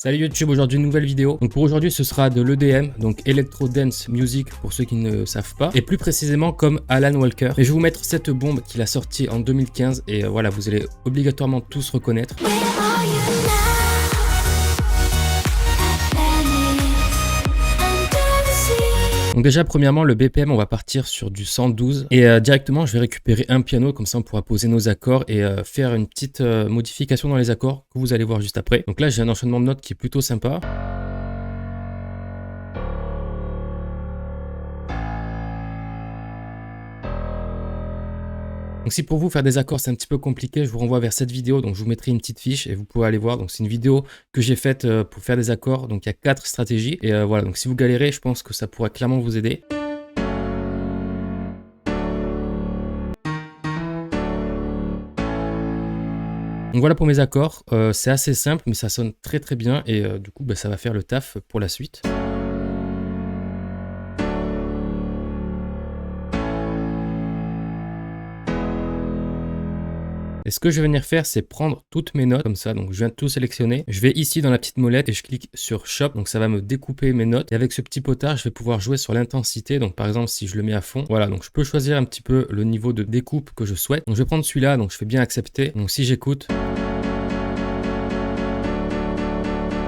Salut YouTube, aujourd'hui une nouvelle vidéo. Donc pour aujourd'hui ce sera de l'EDM, donc Electro Dance Music pour ceux qui ne savent pas. Et plus précisément comme Alan Walker. Et je vais vous mettre cette bombe qu'il a sortie en 2015 et voilà, vous allez obligatoirement tous reconnaître. Donc déjà premièrement le BPM on va partir sur du 112 et directement je vais récupérer un piano, comme ça on pourra poser nos accords et faire une petite modification dans les accords que vous allez voir juste après. Donc là j'ai un enchaînement de notes qui est plutôt sympa. Donc si pour vous faire des accords c'est un petit peu compliqué, je vous renvoie vers cette vidéo, donc je vous mettrai une petite fiche et vous pouvez aller voir. Donc c'est une vidéo que j'ai faite pour faire des accords, donc il y a 4 stratégies et voilà, donc si vous galérez je pense que ça pourra clairement vous aider. Donc voilà pour mes accords, c'est assez simple mais ça sonne très très bien et du coup ça va faire le taf pour la suite. Et ce que je vais venir faire, c'est prendre toutes mes notes comme ça. Donc je viens de tout sélectionner. Je vais ici dans la petite molette et je clique sur Shop. Donc ça va me découper mes notes. Et avec ce petit potard, je vais pouvoir jouer sur l'intensité. Donc par exemple, si je le mets à fond, voilà. Donc je peux choisir un petit peu le niveau de découpe que je souhaite. Donc je vais prendre celui-là. Donc je fais bien accepter. Donc si j'écoute,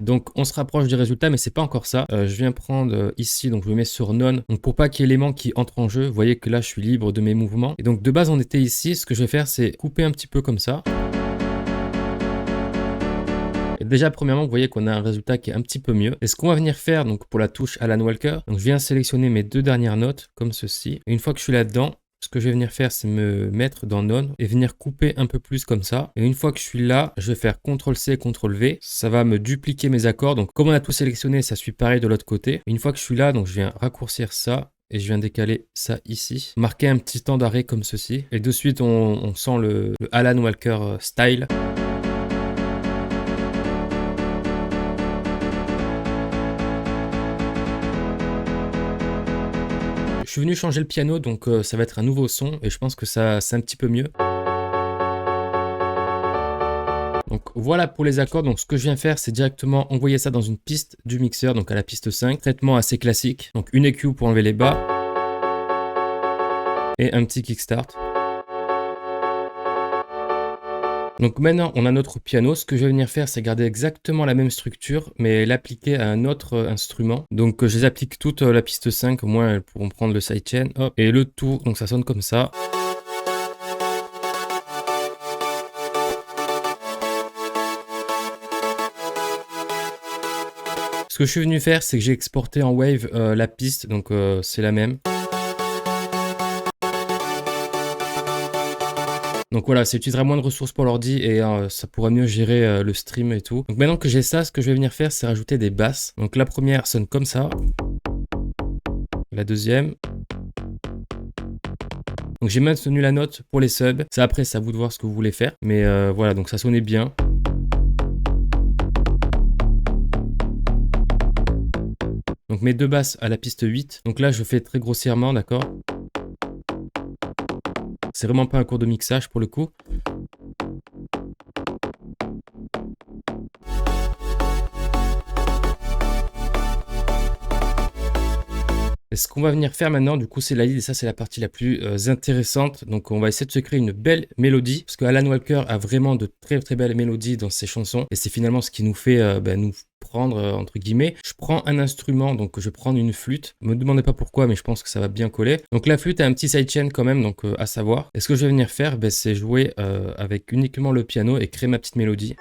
donc on se rapproche du résultat mais c'est pas encore ça. Je viens prendre ici, donc je me mets sur None. Donc pour pas qu'il y ait l'élément qui entre en jeu, vous voyez que là je suis libre de mes mouvements. Et donc de base on était ici, ce que je vais faire c'est couper un petit peu comme ça. Et déjà premièrement vous voyez qu'on a un résultat qui est un petit peu mieux. Et ce qu'on va venir faire donc pour la touche Alan Walker, donc je viens sélectionner mes deux dernières notes comme ceci. Et une fois que je suis là-dedans, ce que je vais venir faire, c'est me mettre dans None et venir couper un peu plus comme ça. Et une fois que je suis là, je vais faire CTRL-C, CTRL-V. Ça va me dupliquer mes accords. Donc, comme on a tout sélectionné, ça suit pareil de l'autre côté. Et une fois que je suis là, donc je viens raccourcir ça. Et je viens décaler ça ici. Marquer un petit temps d'arrêt comme ceci. Et de suite, on sent le Alan Walker style. Je suis venu changer le piano, donc ça va être un nouveau son et je pense que ça c'est un petit peu mieux. Donc voilà pour les accords. Donc ce que je viens faire, c'est directement envoyer ça dans une piste du mixeur, donc à la piste 5. Traitement assez classique. Donc une EQ pour enlever les bas et un petit kickstart. Donc maintenant, on a notre piano. Ce que je vais venir faire, c'est garder exactement la même structure, mais l'appliquer à un autre instrument. Donc je les applique toute la piste 5, au moins elles pourront prendre le sidechain. Hop, et le tout, donc ça sonne comme ça. Ce que je suis venu faire, c'est que j'ai exporté en Wave la piste, donc c'est la même. Donc voilà, ça utilisera moins de ressources pour l'ordi et ça pourra mieux gérer le stream et tout. Donc maintenant que j'ai ça, ce que je vais venir faire, c'est rajouter des basses. Donc la première sonne comme ça. La deuxième. Donc j'ai maintenu la note pour les subs. Ça après, c'est à vous de voir ce que vous voulez faire. Mais voilà, donc ça sonnait bien. Donc mes deux basses à la piste 8. Donc là, je fais très grossièrement, d'accord ? C'est vraiment pas un cours de mixage pour le coup. Et ce qu'on va venir faire maintenant, du coup, c'est la lead et ça, c'est la partie la plus intéressante. Donc, on va essayer de se créer une belle mélodie parce que Alan Walker a vraiment de très très belles mélodies dans ses chansons et c'est finalement ce qui nous fait nous prendre entre guillemets. Je prends un instrument, donc je vais prendre une flûte. Ne me demandez pas pourquoi, mais je pense que ça va bien coller. Donc la flûte a un petit sidechain quand même, donc à savoir. Et ce que je vais venir faire, c'est jouer avec uniquement le piano et créer ma petite mélodie.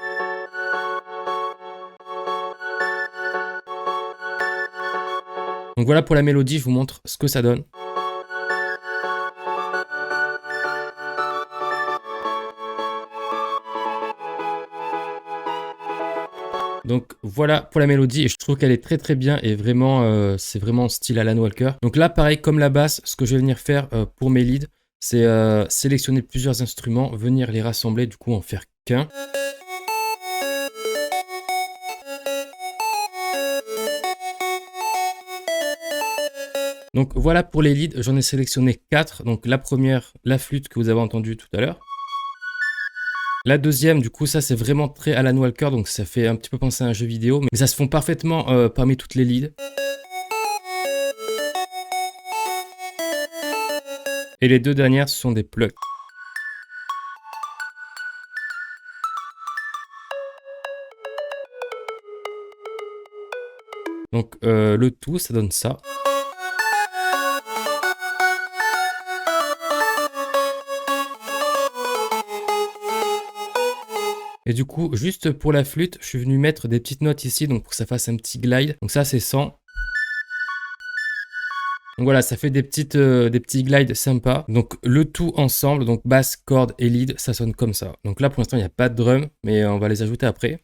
Donc voilà pour la mélodie, je vous montre ce que ça donne. Donc voilà pour la mélodie et je trouve qu'elle est très très bien et vraiment c'est vraiment style Alan Walker. Donc là pareil comme la basse, ce que je vais venir faire pour mes leads, c'est sélectionner plusieurs instruments, venir les rassembler, du coup en faire qu'un. Donc voilà pour les leads, j'en ai sélectionné 4. Donc la première, la flûte que vous avez entendue tout à l'heure. La deuxième, du coup, ça c'est vraiment très Alan Walker, donc ça fait un petit peu penser à un jeu vidéo, mais ça se fond parfaitement parmi toutes les leads. Et les deux dernières, ce sont des plucks. Donc le tout, ça donne ça. Et du coup, juste pour la flûte, je suis venu mettre des petites notes ici, donc pour que ça fasse un petit glide. Donc ça, c'est 100. Donc voilà, ça fait des petits glides sympas. Donc le tout ensemble, donc basse, corde et lead, ça sonne comme ça. Donc là, pour l'instant, il n'y a pas de drum, mais on va les ajouter après.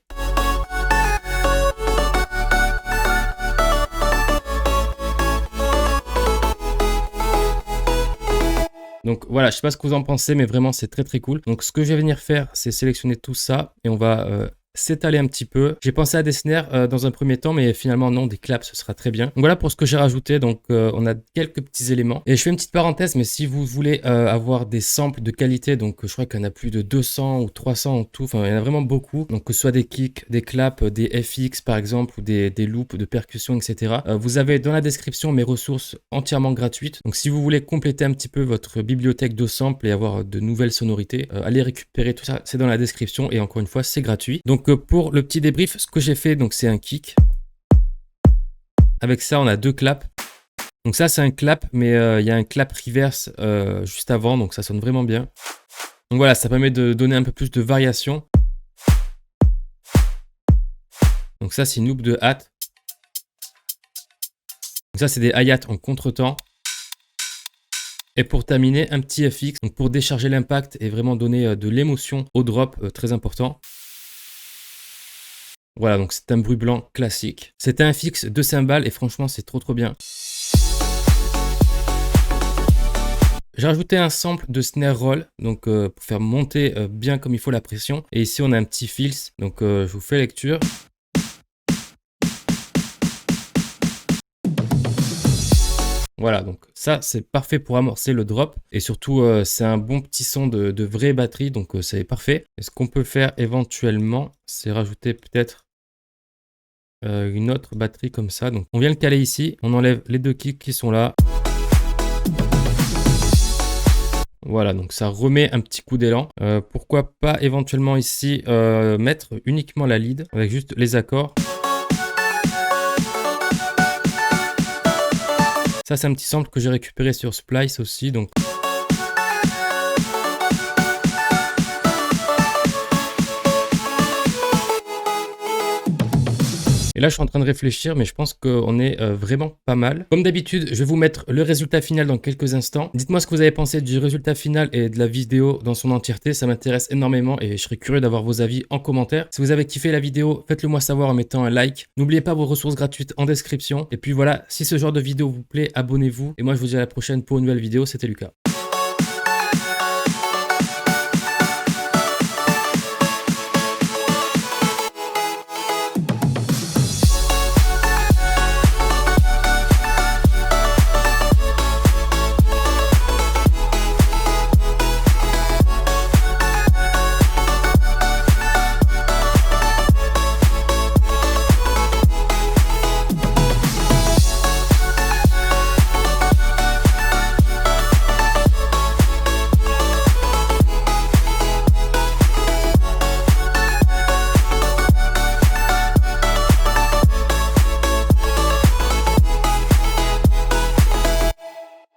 Donc voilà, je sais pas ce que vous en pensez, mais vraiment c'est très très cool. Donc ce que je vais venir faire, c'est sélectionner tout ça et on va s'étaler un petit peu. J'ai pensé à des snares dans un premier temps, mais finalement non, des claps, ce sera très bien. Donc voilà pour ce que j'ai rajouté. Donc on a quelques petits éléments. Et je fais une petite parenthèse, mais si vous voulez avoir des samples de qualité, donc je crois qu'il y en a plus de 200 ou 300 en tout, enfin il y en a vraiment beaucoup. Donc que ce soit des kicks, des claps, des FX par exemple, ou des loops de percussion, etc. Vous avez dans la description mes ressources entièrement gratuites. Donc si vous voulez compléter un petit peu votre bibliothèque de samples et avoir de nouvelles sonorités, allez récupérer tout ça, c'est dans la description et encore une fois c'est gratuit. Donc pour le petit débrief, ce que j'ai fait, donc c'est un kick. Avec ça, on a deux claps. Donc ça, c'est un clap, mais il y a un clap reverse juste avant, donc ça sonne vraiment bien. Donc voilà, ça permet de donner un peu plus de variation. Donc ça, c'est une loop de hat. Donc ça, c'est des hi-hats en contretemps. Et pour terminer, un petit FX, donc pour décharger l'impact et vraiment donner de l'émotion au drop, très important. Voilà, donc c'est un bruit blanc classique. C'était un fixe de cymbales et franchement, c'est trop bien. J'ai rajouté un sample de snare roll, donc pour faire monter bien comme il faut la pression. Et ici, on a un petit fills, donc je vous fais lecture. Voilà, donc ça, c'est parfait pour amorcer le drop. Et surtout, c'est un bon petit son de vraie batterie, donc c'est parfait. Et ce qu'on peut faire éventuellement, c'est rajouter peut-être une autre batterie comme ça. Donc on vient le caler ici, on enlève les deux kicks qui sont là. Voilà, donc ça remet un petit coup d'élan. Pourquoi pas éventuellement ici mettre uniquement la lead avec juste les accords. Ça, c'est un petit sample que j'ai récupéré sur Splice aussi. Donc et là, je suis en train de réfléchir, mais je pense qu'on est vraiment pas mal. Comme d'habitude, je vais vous mettre le résultat final dans quelques instants. Dites-moi ce que vous avez pensé du résultat final et de la vidéo dans son entièreté. Ça m'intéresse énormément et je serais curieux d'avoir vos avis en commentaire. Si vous avez kiffé la vidéo, faites-le moi savoir en mettant un like. N'oubliez pas vos ressources gratuites en description. Et puis voilà, si ce genre de vidéo vous plaît, abonnez-vous. Et moi, je vous dis à la prochaine pour une nouvelle vidéo. C'était Lucas.